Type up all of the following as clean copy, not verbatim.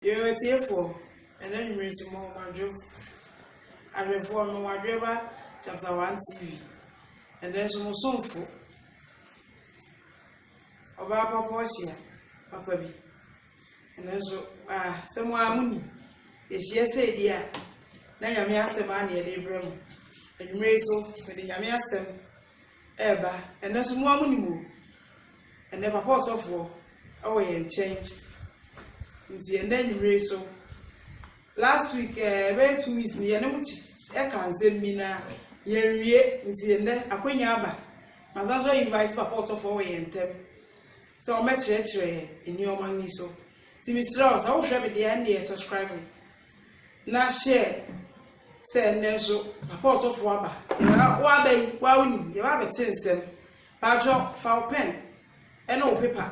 You're a tearful, and then you raise more Madro. I reform my driver, chapter 1 TV, and there's some song for about Paposia, Papa B. And then so, someone money. Is yes, dear. Now you may ask the money at Abram, and you may so with the Yamiasem, Eba, and there's some more money move, and never pause off war, away and change. And then you raise so. Last week, very 2 weeks near no much. I can't send me now. Ye, and then a queen yaba. Mas also invites Papa of away and them. So I met in your money so. Timmy Strauss, I will share with the end here subscribing. Now share. Say Nelson, Papa of Waba. Wabe, Wawin, you have a tinsel. Patro, foul pen, and no paper.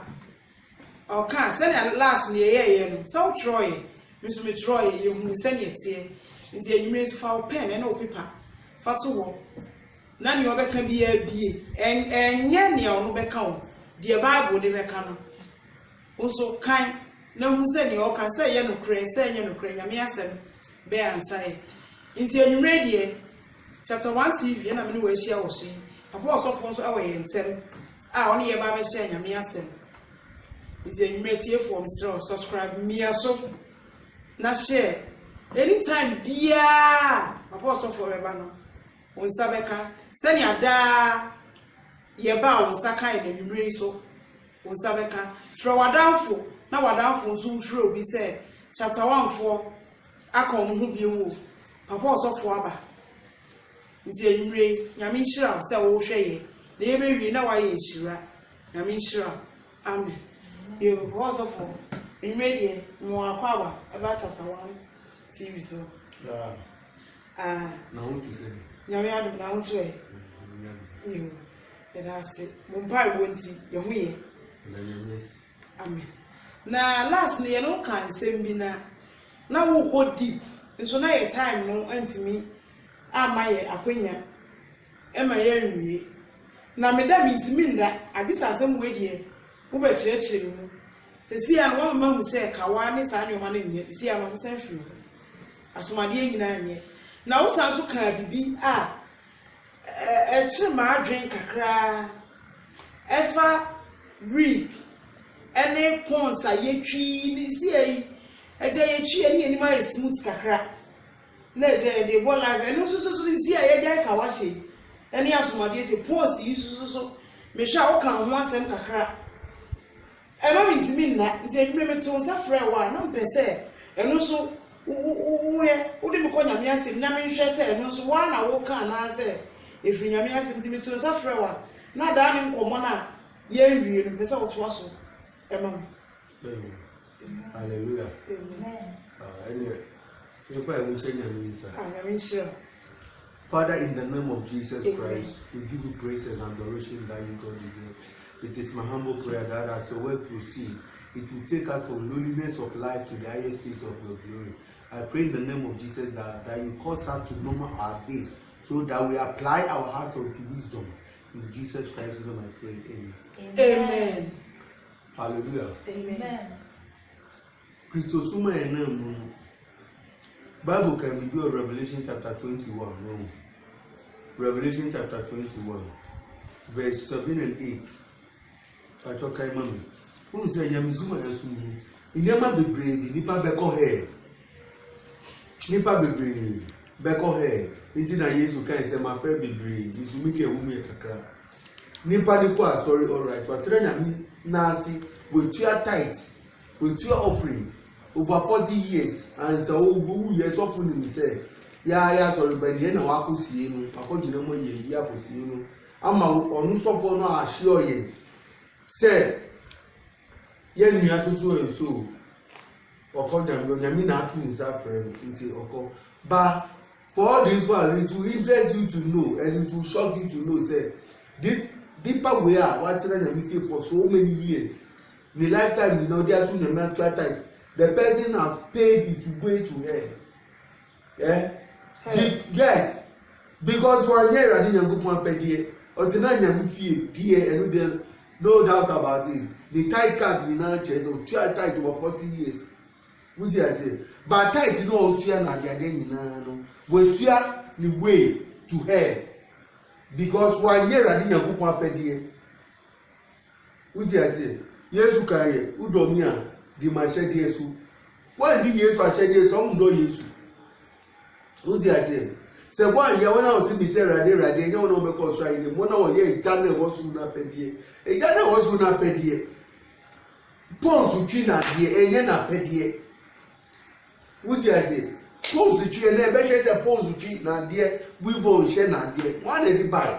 Or can't send at last near so Troy. Mr. Troy, you send it here. Until you may foul pen and no paper. Fatu. None you ever can be a bee, and yen no become. The Bible de become. Also kind, no who said you can say yellow cray, say yellow cray, Yamiasem, bear and say. Until you ready, chapter 1 TV, and I'm in the way she was seeing. A horse of force away and tell. I only a Bible saying Yamiasem. Until you may hear from subscribe me so. Now share. Anytime, dear, a horse of forever. On Sabeka, send your da ye bow on Saka and you bring so on Sabeka. Throw a downfall, now a downfall soon through, be said. Chapter 1 4 I come who be moved. Papa of Waba. Until you bring Yamin Shram, so share. They may be now I is Shira. Yamin Shram. Amen. You was of all. You made it more power about chapter 1 TV so. Now to say. Yami now way. You and I said, Mumbai won't see your way. Amen. Now, lastly, no can send me now. Now, we'll hold deep. And so now, a time no answer me. Am I a queen? Am I a now, Madame Intiminda, I guess I some way here. Who bet church? See, and one man who said, Kawanis, and your money yet. See, I was a century. As my dear 9 years. Now, so can be a chima drink a cry. Ever reap any pons a ye tree, see a jay tree, any animal smooth cacra. Let the one life and also see a yard kawashi. Any assumption is a post uses so. Michelle can once and cacra. I don't mean to mean that they remember to suffer a while, not per se, and also. Who didn't call Yamias, Namin said, and so 1 hour can answer if you Yamias intimate to suffer a while. Not down in Comona, ye, you know, without Wasso. Hallelujah. Anyway, if I will say, I am sure. Father, in the name of Jesus Christ, we give you praise and adoration that you God deserve. It is my humble prayer that as the word proceed, it will take us from lowliness of life to the highest state of your glory. I pray in the name of Jesus that you cause us to number our days so that we apply our hearts unto wisdom. In Jesus Christ's name I pray. Amen. Amen. Hallelujah. Amen. Christosuma enam Bible can be do Revelation chapter 21. No. Revelation chapter 21, verse 7 and 8. Pachokai mami. Who say Yamizuma Yasumu? Inema bebre, nipa beko hair. Nipa bebre, beko hair. Intina Yesu can say my friend bebre, Yusumike Umi Kakra. Nipa Nipa, sorry, alright. But Trena Nasi, with your tithe, with your offering, over 40 years, and so years offering me say, yeah, sorry, but the end of Akusiano, Akojinamo ye, Yakusiano. Ama onu sofo no assure ye. Say, yen mi asusu en so. Oko jamgo nyami na atu nsa friend nti oko. But for all this one, it will interest you to know and it will shock you to know say this deeper way what nyami feel for so many years. In the lifetime you know there asu nyami try time. The person has paid his way to hell. Yeah? Yes. Because for a year I didn't go one pay Otina nyami fie dear and then no doubt about it. The tithe card we now change so try tithe over 40 years. Would you say? But tight no tia na dia den nyina no. We tia the way to hell. Because 1 year adi Nyankopon apedie. Would you say? Yesu kaye udomi a di ma hyede Yesu. Why di Yesu a hyede Yesu o ndo Yesu. Would you say? Se one year when I was in the rade you know be cause try ni mo na wo ye jana wo su na pedie. E jana wo su na pedie. Pons twi na die enye na pedie. Would you say? Pons twi na be she say pons twi na die we vo she na die. One dey buy.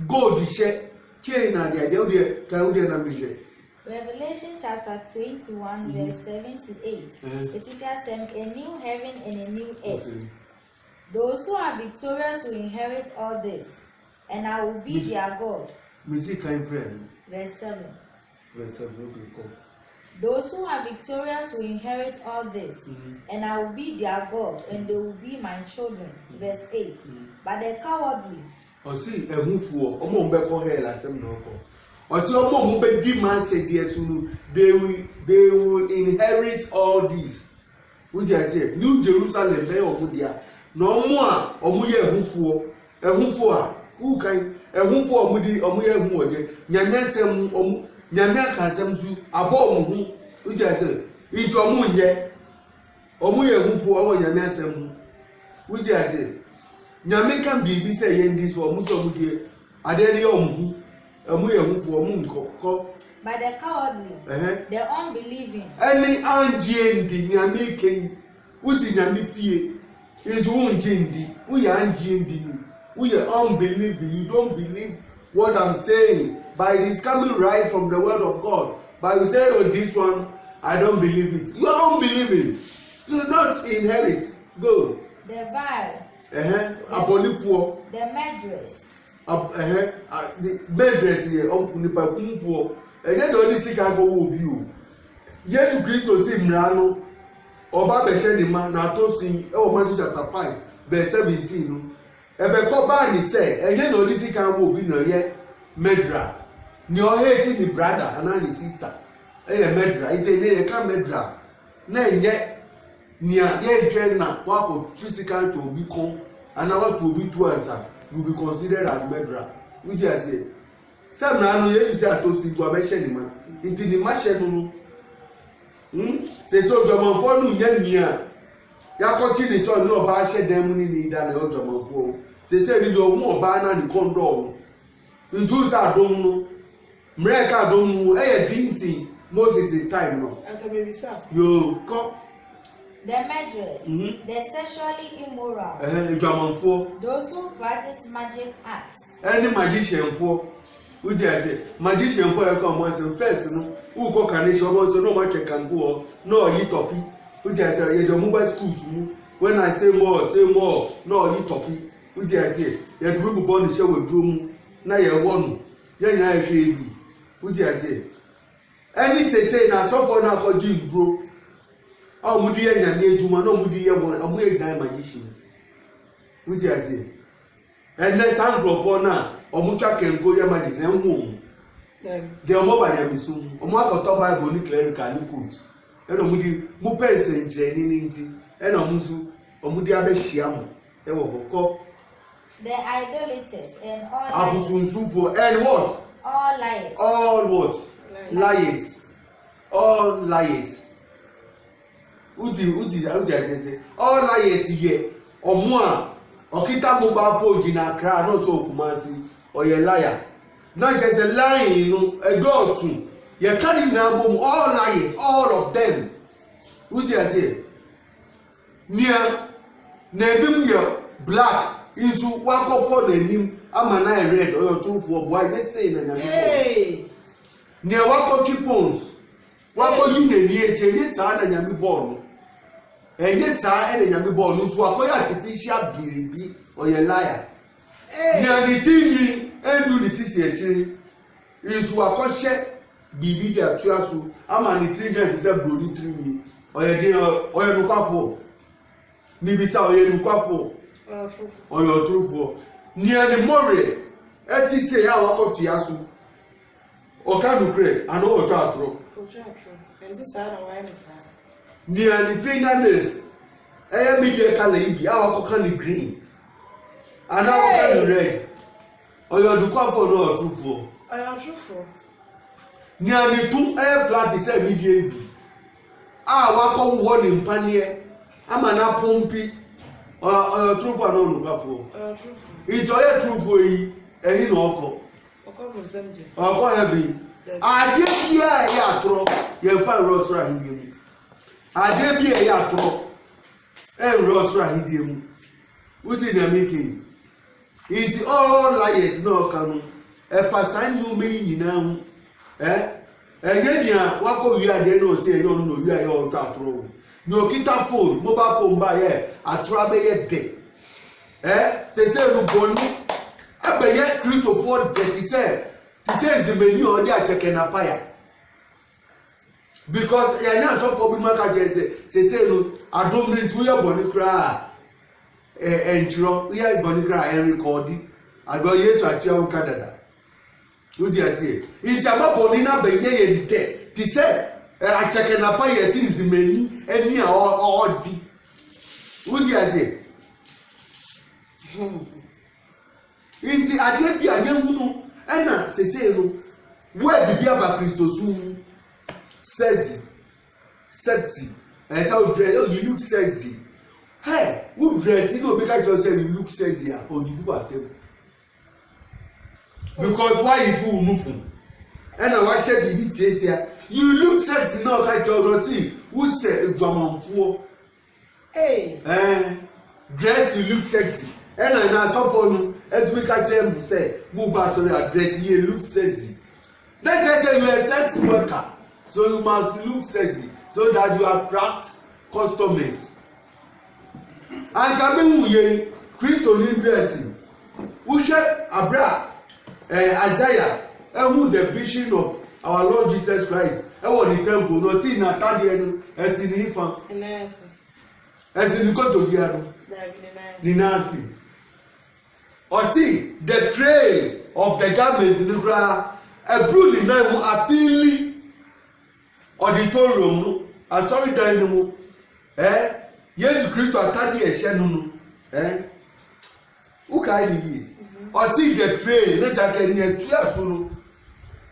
Gold she chain na die dey ka wo dey na me she. Revelation chapter 21, verse 7 to 8. It declares a new heaven and a new earth. Okay. Those who are victorious will inherit all this, and I will be their God. Music kind friend. Verse 7. Verse 7. Okay, Those who are victorious will inherit all this, and I will be their God, and they will be my children. Verse 8. But the cowardly. See, a move for omo be ko hell asem no ko. Osi omo mo be di man say there sunu they will inherit all this. Would you say New Jerusalem be omo dia? No omo a omo ye ehufuo a who kan ehufuo omo di omo ye ehu ode nyanyasem omo nyanya kansem su abo omo hu. Would you say it omo nye omo ye ehufuo o nyanyasem. Would you say nyame kan bibi say ye ndi so omo so omo die ade ne omo hu. By the cowardly, the unbelieving, any anjiendi nyame ken uti nyame fie is unjiendi we are anjiendi we are unbelieving. You don't believe what I'm saying, but it is coming right from the word of God. But you say, oh, this one I don't believe it. You are unbelieving. You do not inherit. Go. The vile, the murderers, the bedress here nipa kunfo enye do ni sika go wo bi o Yesu Kristo si mrano oba be hye ni ma na to sin e wo Matthew chapter 5 verse 17 no e be ko ba ni say enye no ni sika wo bi no ye medra ni o hate ni brother and ni sister e ye medra ite ye ka medra na enye nia ye twen na wa ko physical to obi kon ana wa to obi to answer. You will be considered as murderer. Which I say, some now you say I told you to have a man. Into the machine. Say so, German for no young year. Ya continue so no about shed them in the other German for. They say you know more banner the condom. In 2000, America don't know. Hey, Vincent Moses in time no. You come. the murderers, the sexually immoral, those who practice magic arts, any magician for which I say magician for a common first no who cook an so no much can go no eat toffee which I say the mobile schools when I say more no eat toffee which I say you have to born the show with drum now you one then I say which I say any say now so for now for Jim bro. Oh, mudi ya nyame ejuma no mudi ya won amu e dan magicians. Which I say. And let some go na omutwa kenko ya magic na hu. They omo ba ya misu. Omo akoto Bible ni clerical ni coach. E no mudi mu pense nje ni nti. E no musu omudi abehia mo. E wo koko. The idolaters and all abusunsu and what? All liars. All what? Liars. All liars. Uti say all liars here omo a okita mo ba fo jina kra no so Kumasi or ye liar not just a lying no edosun ye carry na bom all liars all of them uti say nia na edim ye black isu wakopo na nim ama na red or your true for boy just say na nyame nia wakoki pons wako yi na ni eche ni sa na nyame born and yes, I and a born who's artificial beauty or a liar. Near the thing and do the city is what I check BB their trasu. I'm an intelligent is a bloody tree or a dinner or a lucafo. Nibisa or a lucafo or your true for near the Murray. Eti say I walk up to Yasu or can you pray? I know what I throw. And this I don't near the fingernails. I media color, our color green. And our color red. Or you're the cover or truthful. I am truthful. Near the 2 air flat is a media. Ah, come one in Panier. I'm an appumpy or truthful or no. Enjoy a truthful, and you know. Or heavy. I did be a yatro, your fan rose right here. I did be a yatro, and rose right here. What did they making? It's all liars, no come. If I sign you mean now, again, what go you are there? No, say, no, you are your tatro. No, kita phone, mobile phone by here, I trouble yet day. Say, no, bonnie. I bet yet 3 to 4 days, he said. He says the menu or they are checking a fire. Because I know some people say, no, I don't need to hear Bonnie cry. And we are Bonnie cry and recording. I go, yes, I tell you, Canada. What do you say? It's about Bonina Baye and dead. He said, I check a fire since the menu and me all the. What do you say? In the idea, I don't know. Ena sese no where the bia ba Christosum sexy and so dress you look sexy. Hey, who dress you know because you say you look sexy or you do at them. Because why you do move? Ena why share the bit here? You look sexy now like you see who say Dwamanfo. Hey. Dress you look sexy. And I know some for you, as we catch them say, move sorry, address you look sexy. Then just say you are a sex worker, so you must look sexy, so that you attract customers. And coming ye, Christian dressing, who share Abra, Isaiah, and who the vision of our Lord Jesus Christ, and what the temple, no see Natalian, as in the infant, as in the God of the Nancy. Or see the trail of the garment in the ground, a brood in them are feeling auditorium, a sorry dynamo, yes, Christo attacking a shannon, who can you? Or see the trail, let us get near Tiasuno,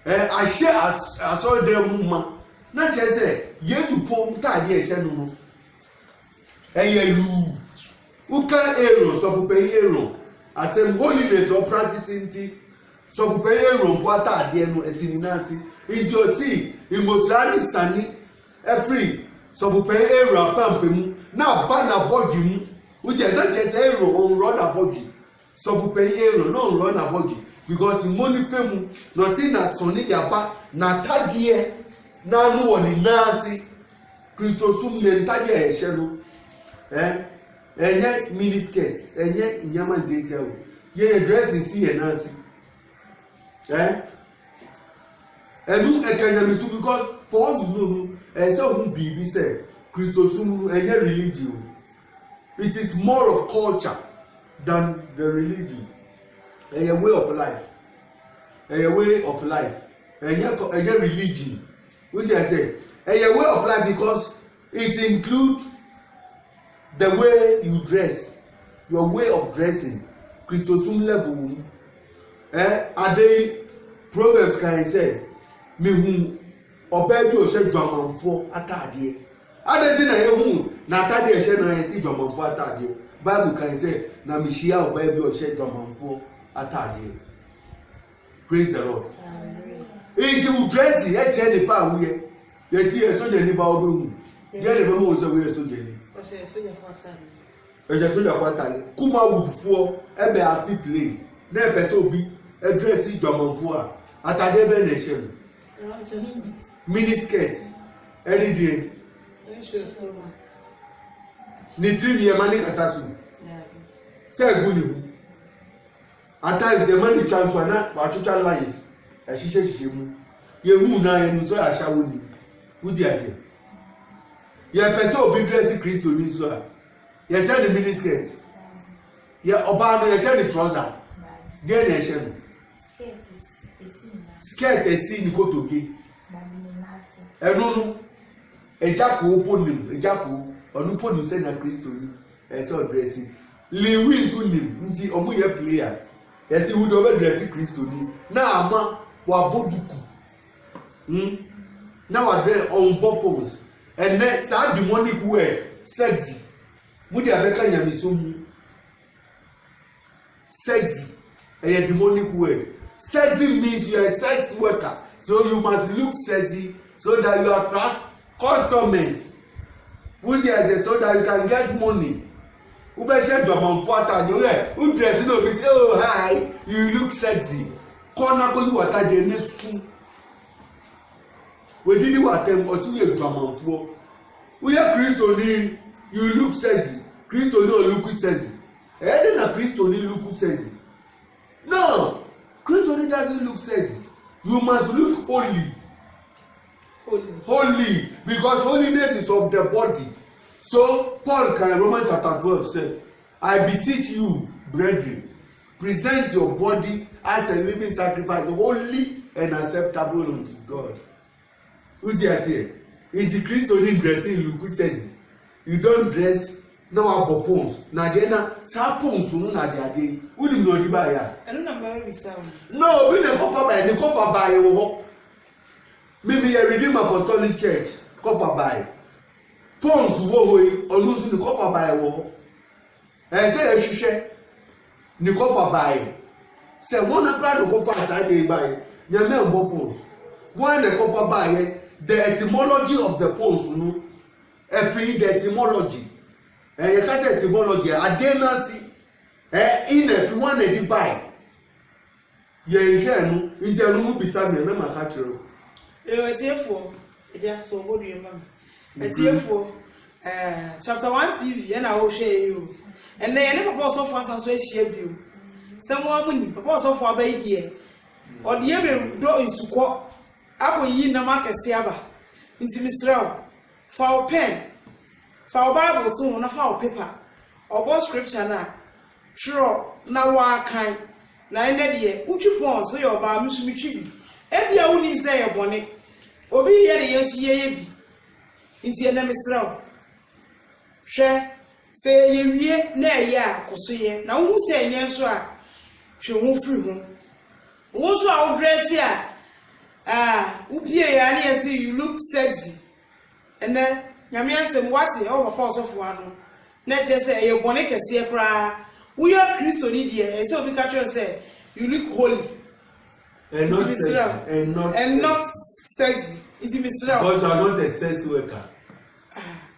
I share as I saw them, not just say, yes, you pull tidy a shannon, and you who can arrows of pay arrow. I say holiness or practicing tea. So pay a room water at the end as in Nancy. In your sea, in Mosari Sunny, a free. So pay a rampam. Now ban a body, which is not just a row or run a body. So pay a row, no run a body. Because in money femu, not seen that Sonic Yapa, not Tadia, now no one in Nancy. Christosum and Tadia shadow. And yet mini skirts, and yet Yaman detail. Ye dress in see and Nancy. And look at Kanyamisu because for all you know, and so whom BB said, Christosum and yet religion. It is more of culture than the religion. A way of life. A way of life. And yet religion. Which I say, a way of life because it includes the way you dress, your way of dressing, Christosum level. Are they Proverbs can say, me whom or baby or shed Dwamanfo atadie. Other thing I whom Natalia shed I see Dwamanfo atadie. Bible can say, na Mishia or baby or shed Dwamanfo atadie. Praise the Lord. If you dress it, I tell the power we yet here so the Bible. Yet the most of we are so jelly. Ẹ̀jẹ̀ sójà fàtàlẹ̀ kúmà wùdùfọ́ ẹ̀bẹ̀ àti play ní ẹ̀bẹ̀ tó bí ẹ̀dírẹ́sì ìjọmọ̀fọ́ à àtàdé bẹ́ẹ̀ lè ṣe miniskirt ẹni díẹ̀ ní tí ni ẹ̀ máa ní kàtà sùn sẹ́ẹ̀gùn ni hù àtàìsì ẹ̀ máa ní transfer náà àtúntà láyé ẹ̀ṣiṣẹ́ ṣiṣẹ́ mú yẹ̀hù náà ẹnu sọ àṣàwọ̀ ni wúdi àti yẹ pẹ̀sẹ̀ òbí dírẹ́sì Kristo ní sọ à. You share the miniskirt. Yeah, Obama, you share the trouser. Then you share. Skirt is seen go to gay. No. ejako ponim ejako onu ponim say na Kristo ni e so dressing Lewis unim nti omo ye player e si wu do be dress Kristo ni na ama wa boduku na wa dress on purpose and then sa demonic word sexy mudi abeka nyamisom sexy a demonic word. Sexy means you are a sex worker, so you must look sexy so that you attract customers. Which is so that you can get money. Ube share your man fata you dress no be say oh hi you look sexy. Kona ko you water dey nesu. We did what them or you your man fo. We are Christo ni you look sexy. Christo no look sexy. Then a Christo ni look sexy. No, Christianity doesn't look sexy. You must look holy. Holy, because holiness is of the body. So Paul can Romans chapter 12 say, I beseech you, brethren, present your body as a living sacrifice, holy and acceptable unto God. Who's here say? If the Christian dressing look sexy, you don't dress. Now our pons na de na sa pons no na de ade uni no di ba ya eno na ba we sound no we dey cover by the cover by wo maybe a Redeemed Apostolic Church cover by pons wo ho yi olusu ni cover by wo say e hwehwe ni cover by say one na brand cover sa dey by nya me mbo pons one na cover by the etymology of the pons no every the etymology you can say etymology adenasi in every one dey buy ye je no injelu mu bisa me na maka kiro etiefo eja so bodu yema etiefo chapter 1 TV ya na wo hwe you and then ne papa so for asan so ehia bio samo amuni papa so for abai die ode ye be do isuko aboyi na makase aba ntimi sraw for pen for Bible to na for paper or scripture na sure na wa kan na ene de utwi pon so your ba musumitwi bi e bia woni say ye bone obi ye ne yesu ye bi nti ene misraw hwe say ye wie na ye akoso ye na wo say enye nso a hwe ho firi ho wo so a wo dress ya ubie ya na say you look sexy and then nyame asem wate o papa osofo anu na che say ye bone kese kra wo yo Kristo ni de e say obi ka tell say you look holy and not sexy not sexy it is misra because you are not a sex worker.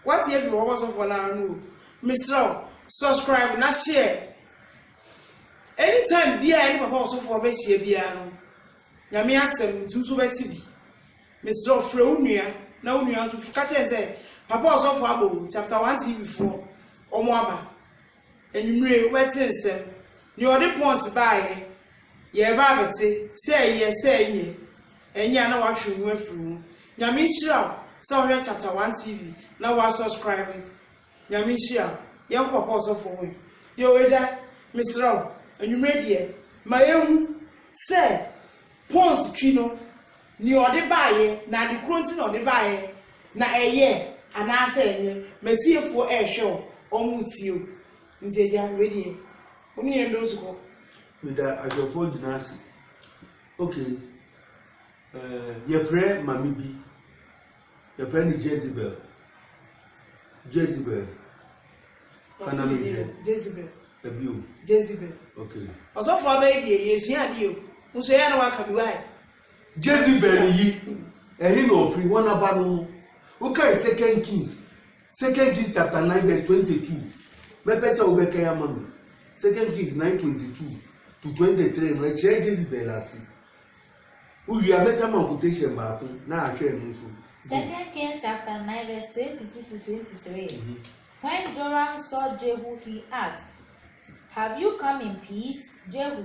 What if you was of one anu misra subscribe na share anytime bia any papa osofo be share bia no nyame asem tu so beti bi misra fra unua na unua so ka tell say papa osofo abo chapter 1 TV4 omo aba enumre wetin nsem ni odi pons baaye ye ba beti say ye enya na wa hwe afuru nyame hira so we chapter 1 TV na wa subscribe nyame hira ye papa osofo we ye weja misra enumre die ma ehu say pons twino ni odi baaye na de kronti na odi baaye na eye anase enye metiefo ehwe omutio nteja ready oni endo zuko with that as your phone dinasi okay your friend mami bi your friend is Jezebel kana mi Jezebel okay also for baby yesu ade o nso ya na waka bi wai Jezebel yi ehi no free one abanu okay second Kings chapter 9 verse 22 me pesa obeke ya mami second Kings 9:22 to 23 no che Jezebel asi uyi amesa ma quotation ba ko na ahwe no so Second Kings chapter 9 verse 22 to 23 When Joram saw Jehu, he asked, "Have you come in peace, Jehu?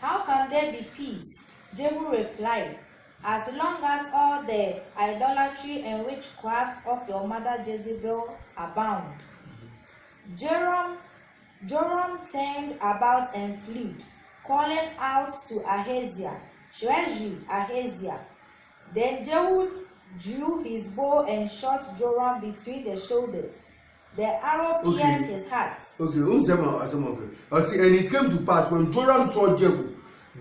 How can there be peace?" Jehu replied, "As long as all the idolatry and witchcraft of your mother Jezebel abound." Joram turned about and fled, calling out to Ahaziah, "Treasure, Ahaziah." Then Jehu drew his bow and shot Joram between the shoulders. The arrow pierced his heart. Okay, and it came to pass when Joram saw Jehu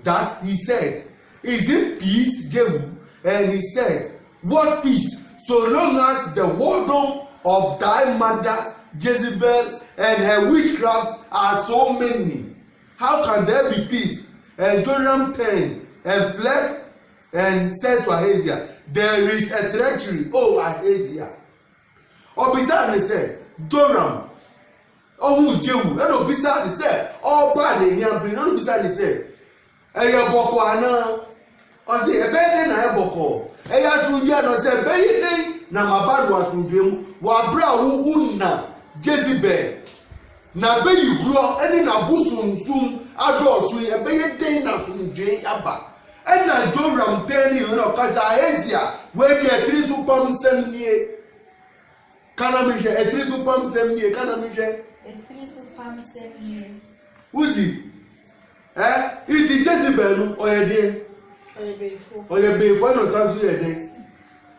that he said, "Is it peace, Jehu?" And he said, "What peace? So long as the whoredom of thy mother Jezebel and her witchcraft are so many, how can there be peace?" And Joram turned and fled and said to Ahaziah, "There is a treachery, O Ahaziah." Obisani said, Joram, who Jehu, and Obisani said, "Oh, bad, and Obisani said, Eya boko ana, o se ebe na e boko, eya sunje no se be yi na mabadu asunje mu, wa bra wu na Jezebel, na be yi gro, eni na busunsun adosu ebe yi den na sunje aba. Ena Joram teni no kaza Ahaziah, we di etri supam semnie. Kana mi je etri supam semnie, kana mi je. Etri supam semnie. Uzi. Iti Jezebel oyede. Oyebe fo no sansu yede.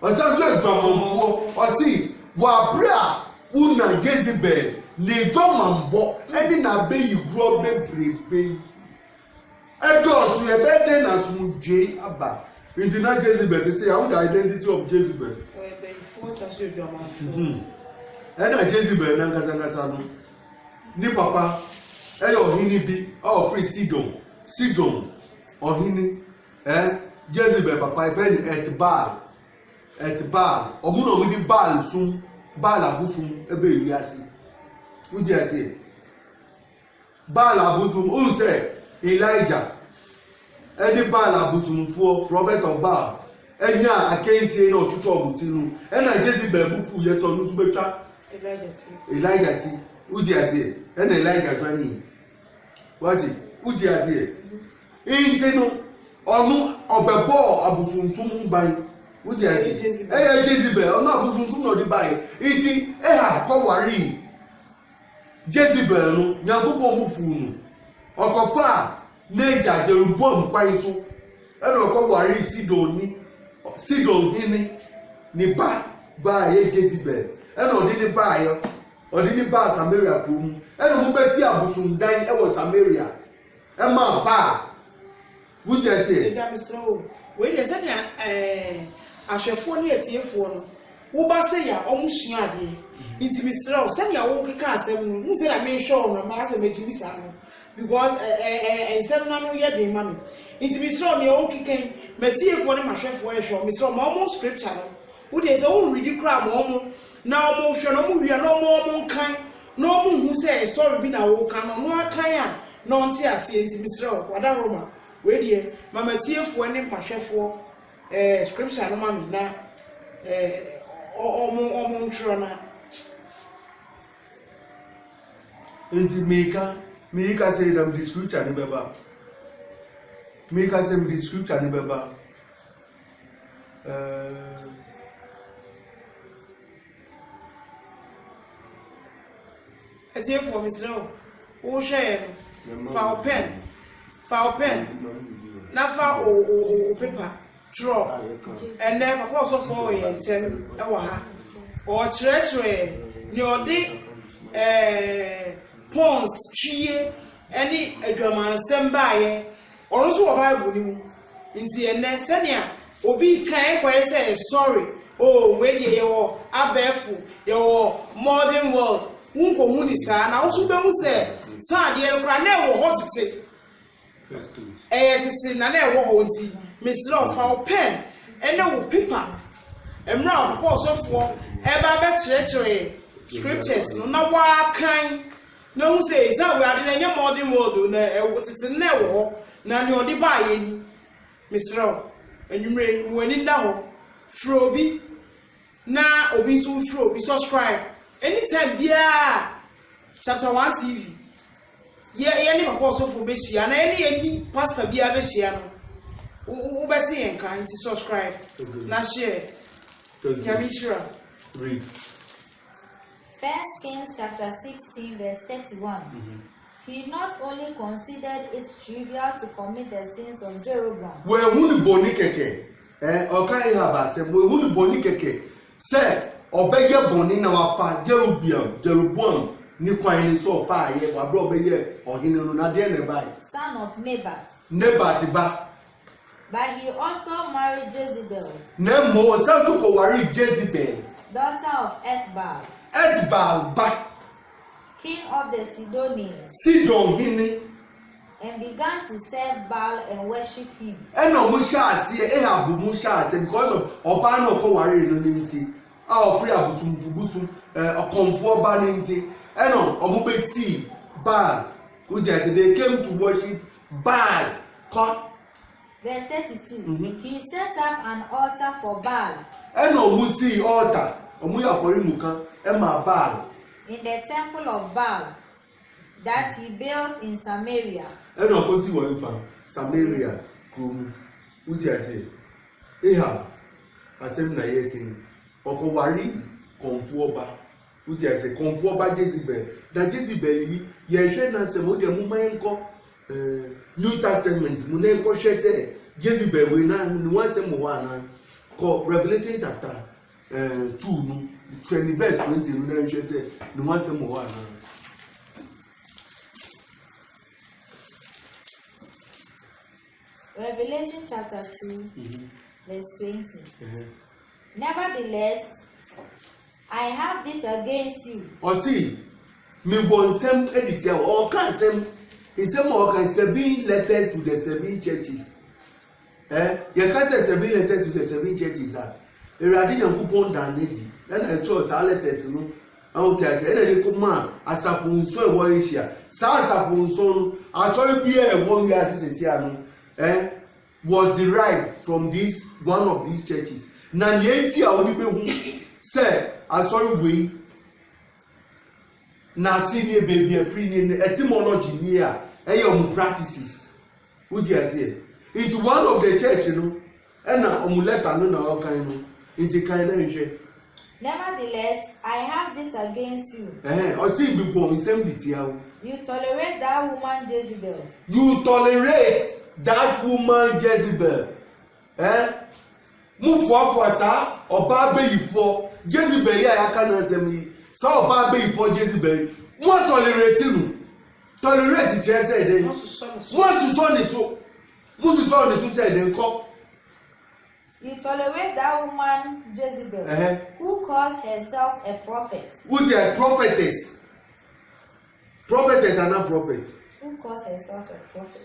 O sansu edomamfo, o si wa bra una Jezebel le domambo edi na be yigro bebrebe. Edosu ebe de na sumuje aba. Iti na Jezebel say how the identity of Jezebel. Oyebe fo sansu edomamfo. Ena Jezebel na ngasa no. Ni papa ohini bi free Sidon ohini Jezebel papa even at Baal omuno we di Baal sun Baal abusum ebe yiasi uji ase Baal abusum who say Elijah edi Baal abusum for prophet of Baal enya akensie na otutu obutinu ena Jezebel bufu yeso nu tubetwa Elijah ti uji ase ena Elijah twani what uji ase intinu onu obebo abusunsun ban uji ase Jezebel onu abusunsun no di ban iti ha kowari Jezebel no nyagobo mufu nu okofa neja Jeroboam kwaiso ena okowari Sidon hini ni ba ye Jezebel ena odini ba yo odini ba Samaria kum ena mo besi abusundan e wo Samaria e ma ba wuji ase ejamisro we dey say na ahwefo ne etiefo no wo ba se ya omuhia ade intimisro say na wo keka asem no mu say na me show no ma asem ejimisa no because ensem na no ye dey mami intimisro ne wo keken metiefo ne mahwefo e show misro ma omo scripture no wo dey say wo read kra ma omo na omo hwe no mo wi na omo nkan na omo hu say story bi na wo kan no akan a no nti ase intimisro wada Roma we dey mama tiefo ne mahwefo scripture no mami na omo ntro na enti meka say them the scripture ni beba meka say the scripture ni beba etiefo misro wo hwe no fa pen na fa o paper draw and then papa also for yentem e wa ha o chere ni odi pons twie ani adwamansem baaye oro so wo Bible ni mu nti enne senia obi kan ko say story we dey wo abefu yo modern world unko hu ni saa na wo so be hu say saa de kra na wo hotete tete na na wo ho nti misro fa pen ene wo paper emra ko so fo e ba be kire scriptures no na wa kan na hu say za we ade na nya modern world na e wo tete na wo na ne odi ba ye ni misro enumre woni nda ho frobi na obi so frobi subscribe anytime dia chapter 1 TV ye ni papa so fo be hia na eni pastor bia be hia no u beti yen kan ti subscribe na share Yamishra read 1 Kings chapter 16 verse 31. He not only considered it trivial to commit the sins of Jeroboam. we hu ni boni keke ọka Ahab asem wo hu boni keke se obeye boni na wafa Jeroboam ni kwan ni so fa aye wa bro obeye ohene no na de ne bai son of Nebat ba. But he also married Jezebel, Nemo sanso ko wari Jezebel, daughter of Ethbaal, ba king of the Sidonians, Sidon hini. and began to serve Baal and worship him. Eno mu sha ase Ahab mu sha ase because of oba na ko wari no nimti. A ofri abusum okonfo oba nimti. Eno omo be see Baal. They came to worship Baal. Verse 32. He set up an altar for Baal. Eno mu see altar. Omu ya for muka ema Baal. In the temple of Baal that he built in Samaria. Eno ko si wo ifan Samaria krum. Uti ase. Ahab asem na ye king. Oko wari konfu oba. Uti ase konfu oba Jezebel. Na Jezebel yi ye hwe na se mo de mu man ko New Testament mu na ko hwe se Jezebel we na ni wan se mo wa na ko Revelation chapter 2 no 20 verse 20 no na hwe se ni wan se mo wa na. Revelation chapter 2 verse 20. Nevertheless, I have this against you. Or see, me won some editor or can some in some or can 7 letters to the 7 churches. You can say 7 letters to the 7 churches. Eradi Yankupon Danedi, and I chose our letters, you know. Okay, and then come man, as a phone so war Asia. Sasa phone so, I saw you be a 1 year since was derived from this one of these churches. Na yeti a oni be hu say asori we na senior baby free ni etymology ni a eyom practices would you say into one of the church you know na omuleta no na okan no into kind na nhwe. Nevertheless, I have this against you. O see bi po nsem ditia. You tolerate that woman Jezebel. You tolerate that woman Jezebel. Move for sa oba beyifo Jezebel ya aka na nsem yi sa oba beyifo Jezebel mo tolerate nu tolerate je say dey mo so ni so say dey nko. You tolerate that woman Jezebel, who calls herself a prophet. Who is a prophetess? Prophetess and not prophet. Who calls herself a prophet?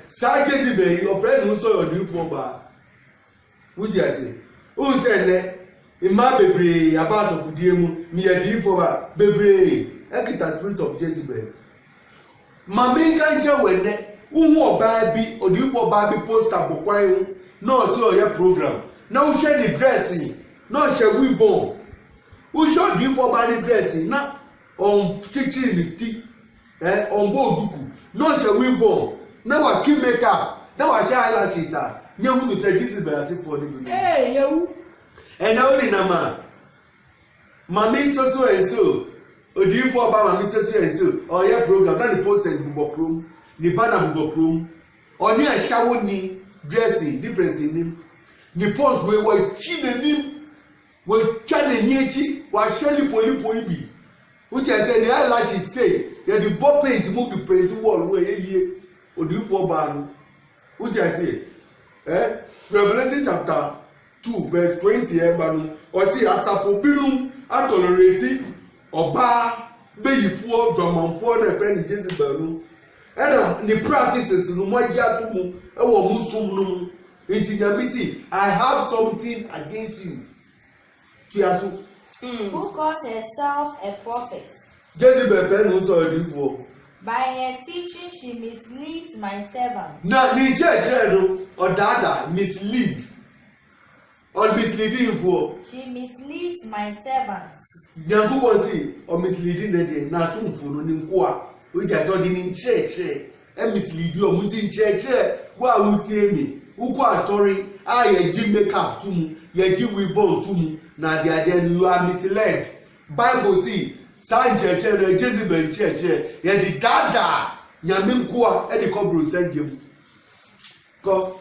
Sa Jezebel, your friend who saw your new phone. Who is it? Who said that? In my baby, about of Diemu, me a deep for baby, the spirit of Jezebel. Mammy can't tell when who more baby or do for baby post up or no, so your program. Now share the dressing. No share we on. Who should give for body dressing? Now on teaching the tea. On board duku. No share we on. Now I keep makeup. Now I share eyelashes. You will say this is better for the good. Hey, you. And now in a man. Mammy so and so. Or do you for about mammy so and so? Or your program. Now the post is book room. The banner book room. Or near shower knee. Dressing difference in him. The pons we were cheating him. We chatting yechi. We surely poly. Which I said the eyelashes say that the ball paint move the paint wall where ye or do for ban. Which I say, Revelation chapter 2 verse 20. Or see as a forbidden, a tolerating or bar baby for German for the friend Jezebel. And the practices no more jatumu ewo musum no enti nyamisi I have something against you. Tiasu Who calls herself a prophet? Jezebel friend who saw you for. By her teaching she misleads my servants. Na ni je no or dada mislead. Or misleading for. She misleads my servants. Yanku wonsi or misleading dey na so mfunu ni nko we just saw the church mislead you mutin church go awutie me who go sorry I give makeup to me you give we born to me na then you are misled. Bible see San church Jezebel church ya the dada nyame nko e the cobro send you go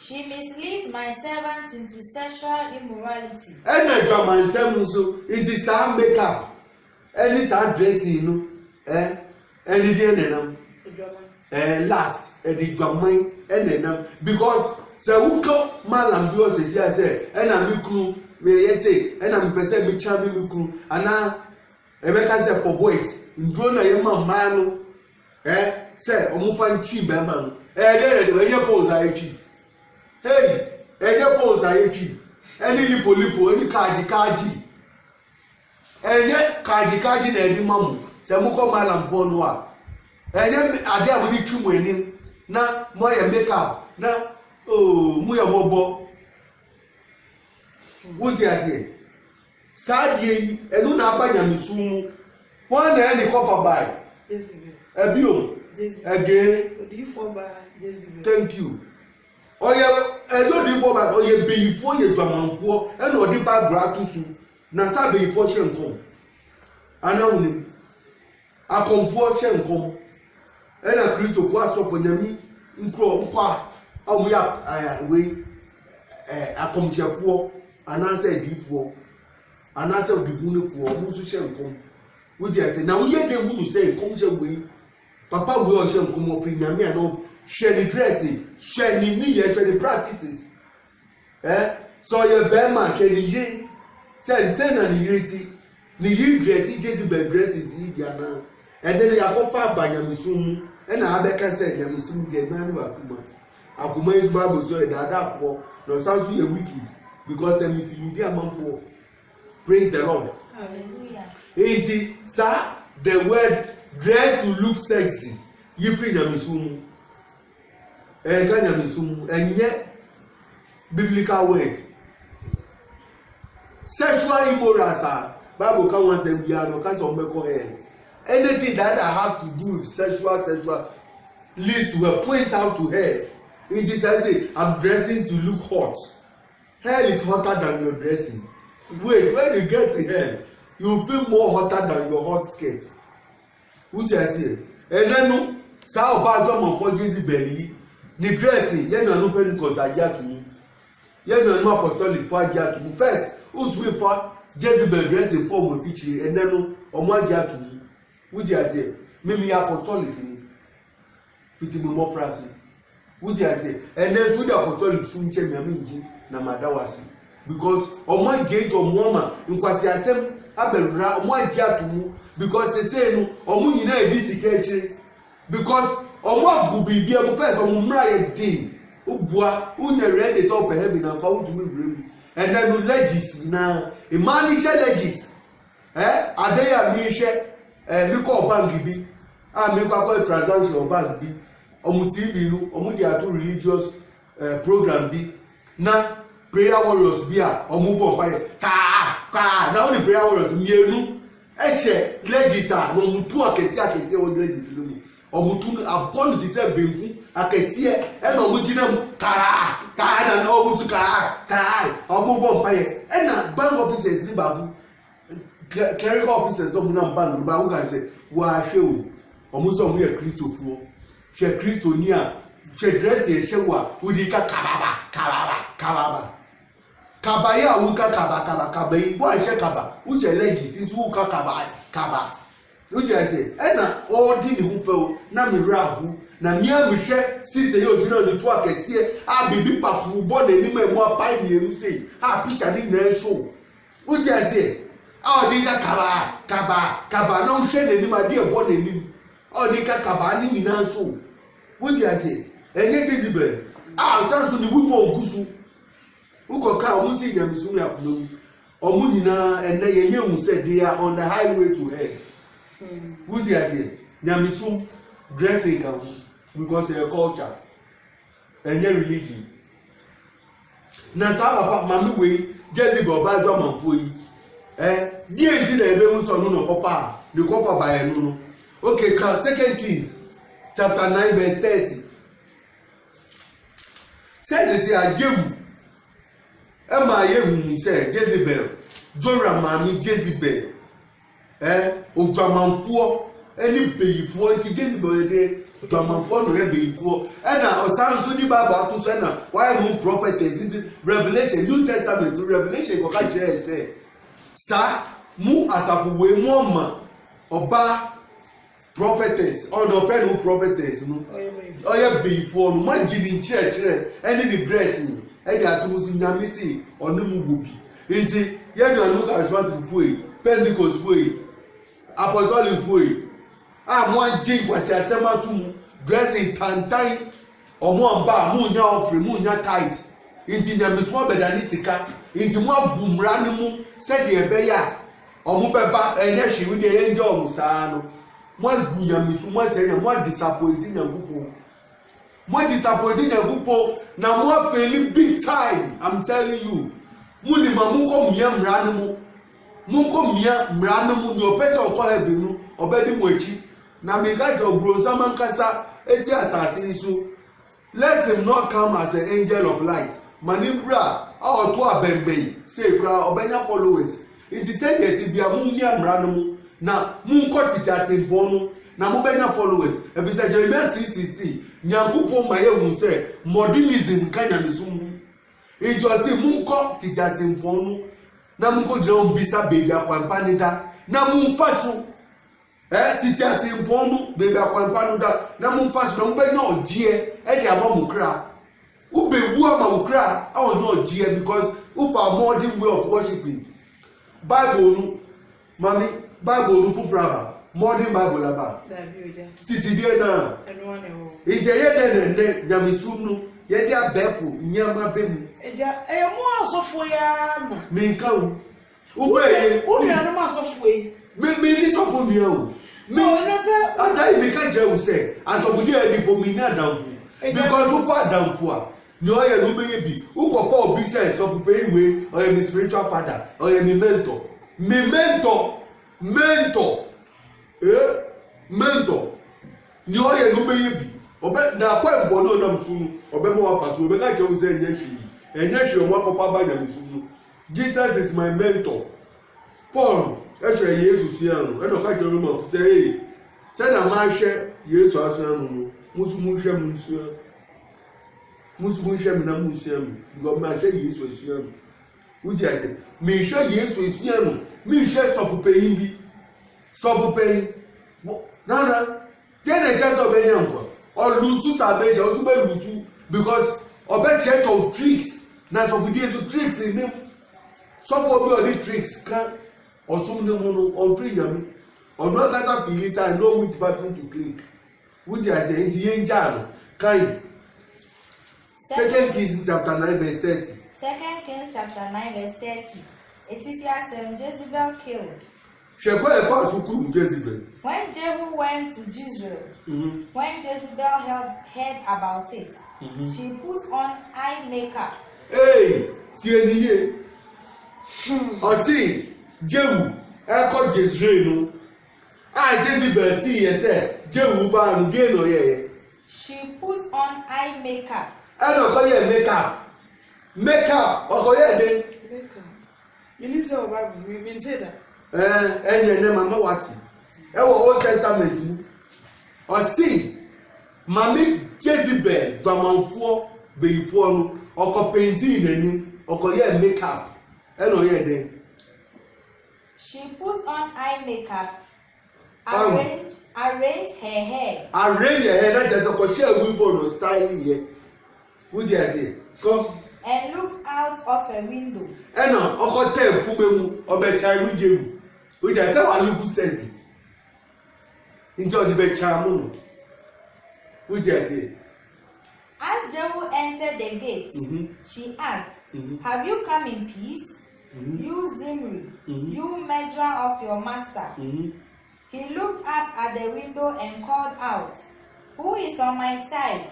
She misleads my servant into sexual immorality. And I draw my sermon so it is our makeup. And it's our dressing, and it didn't last, and it draw mine, and then because so who come man and yours is here, say, and I'm you may say, and I'm person me champion you, and now Rebecca said for boys, in drone a man, say, Omufan cheap, man, there you pose I cheap. Hey, you pose I cheap. Any lipo, any kaji. And yet, kaji, and any mamu, Samuko Malam Ponwa. And then I dare will be true winning. Now, Moya make up. Now, oh, Muya Mobo. What you say? Sadly, and Unabanya Misumu. One any copper by a bill again. Thank you. Oh, yeah, I don't do for you before you come for and or the bad gratis. Nasa before she come. And now I come for she come. And I create to pass off for me in crow. Oh, we are I come here for and answer before. And answer the moon for who shall come. Would you say now? We are the one who say, come shall we? Papa will shall come off in Yami and share the dressing, share the media, share the practices. So your Bema, share the J, send and unity. The you dress, Jezebel dresses, Indiana. And then you are far by Yamisum, and I can say Yamisum get man of Akuma. Akuma is Bible, so that for no sounds be a wicked because I miss India man for. Praise the Lord. Hallelujah. Sir, the word dress to look sexy. You free Yamisum. And yet, biblical word. Sexual immorality. Bible can once and no can't of anything that I have to do with sexual leads to a point out to hell. It is as if I'm dressing to look hot. Hell is hotter than your dressing. Wait, when you get to hell, you feel more hotter than your hot skirt. Which I say. And then no, sao ba jomo for Jezebel. Ni dressing, you know no Pentecost ajia to me. You know no apostolic for ajia to me. First, who to me for Jezebel dressing form of feature, and then no omo ajia to me. Which I say, maybe apostolic ni. Fiti mo more France. Which I say, and then through the apostolic soon change me aminji na madawasi. Because omo ajia to omo nkwasi asem abelura omo ajia to mu because they say no omo nyina edi sika because omo go be bia mo first omo mra ye dey obua unya ready so per heaven and for to me bring and then no legis na e man is legis adeya mi hwe mi ko bank bi mi ko transaction bank bi omo tv no omo dey ato religious program bi na prayer warriors bi a omo bo pa ka na only prayer warriors mienu legis a no mutu akesi o legis no omutu upon the same benku akesiye e na omugina mu ka na omusu ka omubo mpaye e na bank officers ni babu clerical officers do na bank ba who can say wa hwe o omuso omu ye Christopher she Christo ni a she dress ye shewa udi ka kababa kabaya wuka kabai bo she kaba u she legis ntu wuka kaba you just say na all di ni hu fe na me rahu na mia me hwe sister yo jina ni to akese a bibi pafu bo na ni memu apai ni emu sei a picture ni na show you just say a di ka kaba na hwe na ni ma di e bo na ni o di ka kaba ni na show you just say enye Jezebel so to the we for ogusu uko ka o si nyamisu ya kuno omu nyina enne ye hu say they are on the highway to hell. Who is here? Nyamisum dressing because a culture and your religion. Nasaba mami we Jezebel ba do man for yi. Die nti na ebe unso no no papa, the cover by no. Okay, 2 Kings chapter 9 verse 30. Say Jehu. Emma Yehu say Jezebel. Joram mami Jezebel. Ojamanfo any beyifo nti Jezebel dey Dwamanfo no e beifo. E na osan so di Bible to say na why no prophetess into Revelation New Testament Revelation ko ka kire say sa mu asafu we mu ma oba prophetess or no friend who prophetess no oya beifo no ma gini church any the dressing e dey atumu nyame si onu mu gobi nti ye do no charismatic fuwe Pentecost fuwe apostolic fuwe mo anji kwasi asema tum dressing tantan omo amba mu nya offering mu nya tithe nti nyame so bedani sika nti mo abumra ne mu se de ebe ya omo beba enye hwe we de enje omo saa no mo gunyame so mo se nya mo disappoint nyagupo na mo failing big time. I'm telling you mu ni ma mu ko mia mra ne mu ko mia mra ne mu ni opese okọ ebe nu obedi mo echi na me ga jo bro zaman kasa esi asase so let him not come as an angel of light manibra our to abembe say bra obenya followers it is said that bia mu mia mra no mu na mu ko titati no na mu benya followers e be say Jeremiah 6:16 nyankopon ma ye hu say modernism kanya ne sumu e jo say mu ko titati no na mu ko jira mbisa baby akwampa ne da na mu faso titati no baby akwampa no da na mu faso na mu benya ogie e de ama mu kra u be wu ama mu kra a won ogie because u for modern way of worshiping Bible no mami Bible no fufraba modern Bible aba titi die na ije ye de nyamisum no ye de abefo nyama bemu eja mo asofo ya na me nkan u be ye o ya na asofo yi me ni sofo mi o me na se adai me ka je u se asofo die edi for me na damfu because u for damfu a ni o ye lu be ye bi u ko for obi se sofo pe iwe o ye mi spiritual father o ye mi mentor mentor ni o ye lu be ye bi obe na kwa mbo no na msunu obe mo wa faso obe ka je u se enye hwe mo akọpa ba nya msunu Jesus is my mentor Paul ehwe Jesus ya no e do ka je Roma say say na ma hwe Jesus aso no musumu hwe mi na musumu go ma hwe Jesus aso no uji ate mi hwe Jesus aso no mi hwe sopupeyin na kene chance of enyanko or lusu sabeja o sube lusu because obe church of tricks na so we dey tricks in him so for be all the tricks kan osum ne mu no on free yami on no kasa pilisa know which button to click which I say nti yen ja no kai 2 Kings chapter 9 verse 30 2 Kings chapter 9 verse 30 Ethiopia Jezebel killed. When Jehu went to Jezreel, when Jezebel heard about it, she put on eye makeup. Hey, tieniye. Osi Jehu eko Jezreel no. Jezebel ti ye say Jehu ba no ge no ye. She put on eye makeup. No ko ye makeup. Makeup o ko ye den. Makeup. You need to Bible we say that. Enye mama wati e wo Old Testament mu o si mami Jezebel dwamanfo beifo no oko painting nani oko ye makeup e no ye den. She put on eye makeup, arrange her hair. That just oko share weapon or style here. Would you say come and look out of a window. No oko tem kumemu obecha wijewu. We just say what you says. Enjoy the bed charm. We just say. As Jehu entered the gate, she asked, have you come in peace? You Zimri, you murderer of your master. He looked up at the window and called out, who is on my side?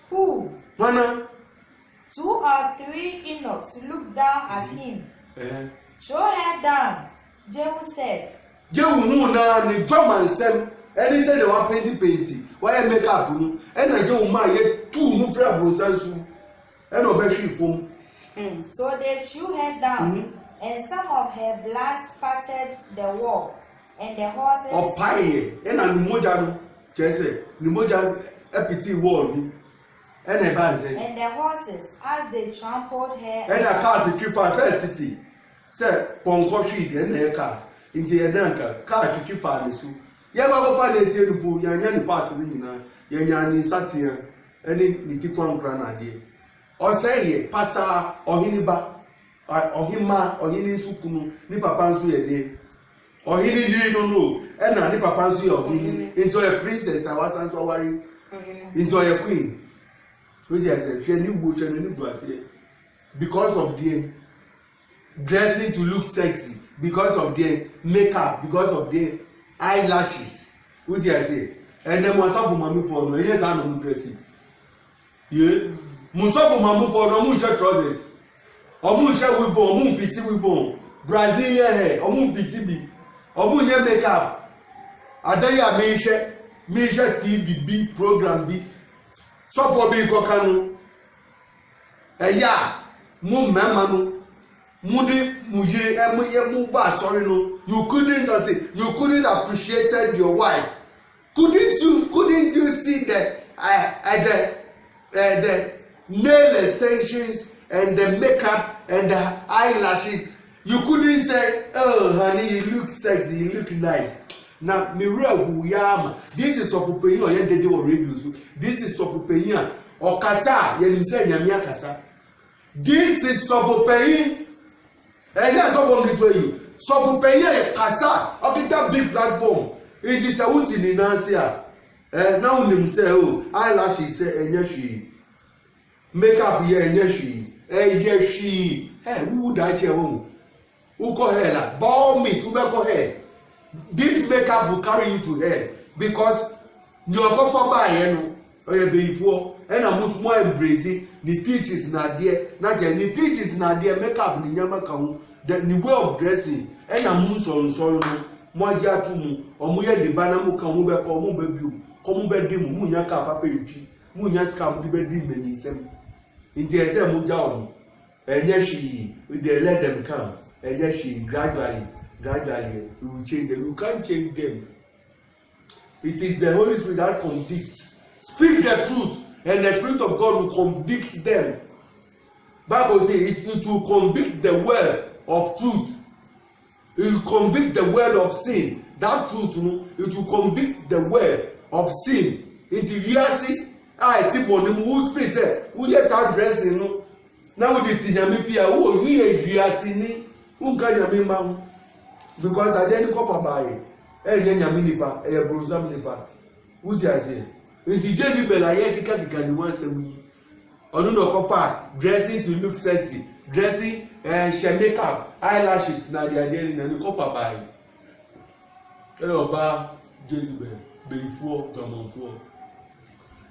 Who? Mana? 2 or 3 eunuchs looked down at him. Show her down, Jehu said. Jehu no na ni German sem. Any say they want painting. Why make up no? And I Jehu ma ye 2 mu fra brosansu. And obehwe fom. So they threw her down, and some of her blood spattered the wall. and the horses. Of pie, and an moja, Jesse, the moja epity wall, and a bad. And the horses, as they trampled her. And a cast a trip for festivity. Sir, Ponkoshi, and a cast into a danker, car to keep on the soup. Yago Palace, you put Yan part of the Yan Satia, and in the Tipon Granadier. Or say, Passa, or Hiniba, or Hima, or Hini Sukunu, Nipa Pansu a day. Or Hini, you don't know, and a Nipa Pansu or Hini, into a princess, I wasn't worried, into a queen. Which is a new butcher and new glass here. Because of the dressing to look sexy, because of the makeup, because of the eyelashes. Which I say, and then one for mammy for me, yes, I'm dressing. Yeah, Musafu Mamu for no Musha trousers. Or Musha with bone, Moon Pity with bone, Brazilian hair, or Moon Pity be, or Munya makeup. Adaya Misha TV B program B. So for being Kokano, Mu Mamanu, Mudi Muji, and Muba, sorry, no, you couldn't appreciate your wife. Couldn't you see the nail extensions and the makeup and the eyelashes? You couldn't say, oh honey, you look sexy, you look nice. Now, this is Sopupeya or Yende or reviews. This is Sopupeya or Kasa, Yenimse Yamia Kasa. This is Sopupeya, and that's all I'm going to tell you. Sopupeya Kasa, okay, that big platform. It is a wood in Nansia. Now, him say, oh, eyelashes say, and yes, she makeup here, and yes, she, hey, who would I tell you? Who call her? Ball miss, who call her? This makeup will carry you to hell because you are not for buy, or you before, and I must more embrace the teachers not there, not the teachers not there, makeup in Yamaka, the way of dressing, and I must on sorrow, Moja to me, or Muya de Banamu come over, come over, Munya Papa, Munya scam, the bedroom, and he said, in the SM Mujan, and yes, she, they let them come, and yes, she gradually you will change them. You can't change them. It is the Holy Spirit that convicts. Speak the truth, and the Spirit of God will convict them. Bible says it will convict the word of truth. It will convict the word of sin. That truth, it will convict the word of sin. Into reality, I tip on them who say, who yet are dressing. Now we did Yamifia, who we are reality, who can Yamimam. Because I didn't copper by it. Yaminipa, a brozam nipa. Which I say, in the Jezebel, I had to can once a week. Or no copper, dressing to look sexy, dressing and she makeup, eyelashes, now they are getting and copper by it. Hello, bar Jezebel, before Tomon.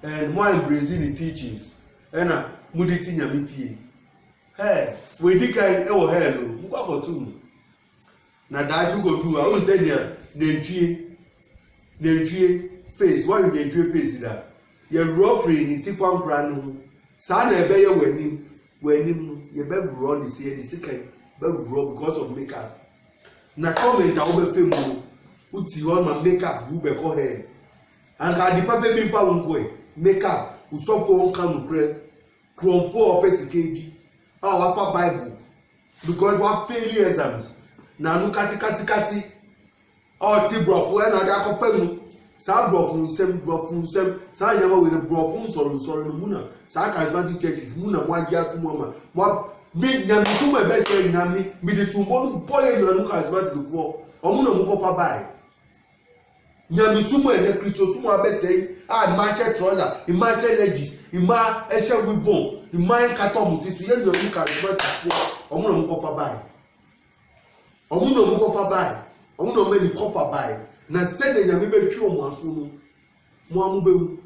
And more embracing the teachings. And I Muditi Yamifi. Hey, we did kind of hello, what about two? Na that you go to, I won't say there, the face, why you the face that? You're roughly in the Tipon Grand, San Ebeya when him, your bed run is here, the second bed run because of makeup. Na comment that over film, put you on my makeup, do be call hair. And I depend being found way, makeup, who so for come pray, from 4 kg, our Bible, because what failure exams. Na nu kati o ti brofo e na da ko femu sa brofo nsem sa nyama we the brofo so no mu na sa charismatic churches mu na mo agia to mo mi nyami so me be say na mi di sumbo no boy no nu charismatic before o mu na mu ko fa bai nyami so mo e Christo so mo be say ma che trouser ma che legis ma e che wivon ma katom ti so ye no nu charismatic o mu na mu ko fa bai. Omuno mu kofa bai omuno me ni kofa bai na sede nya me betwe omo aso no mo amu bewu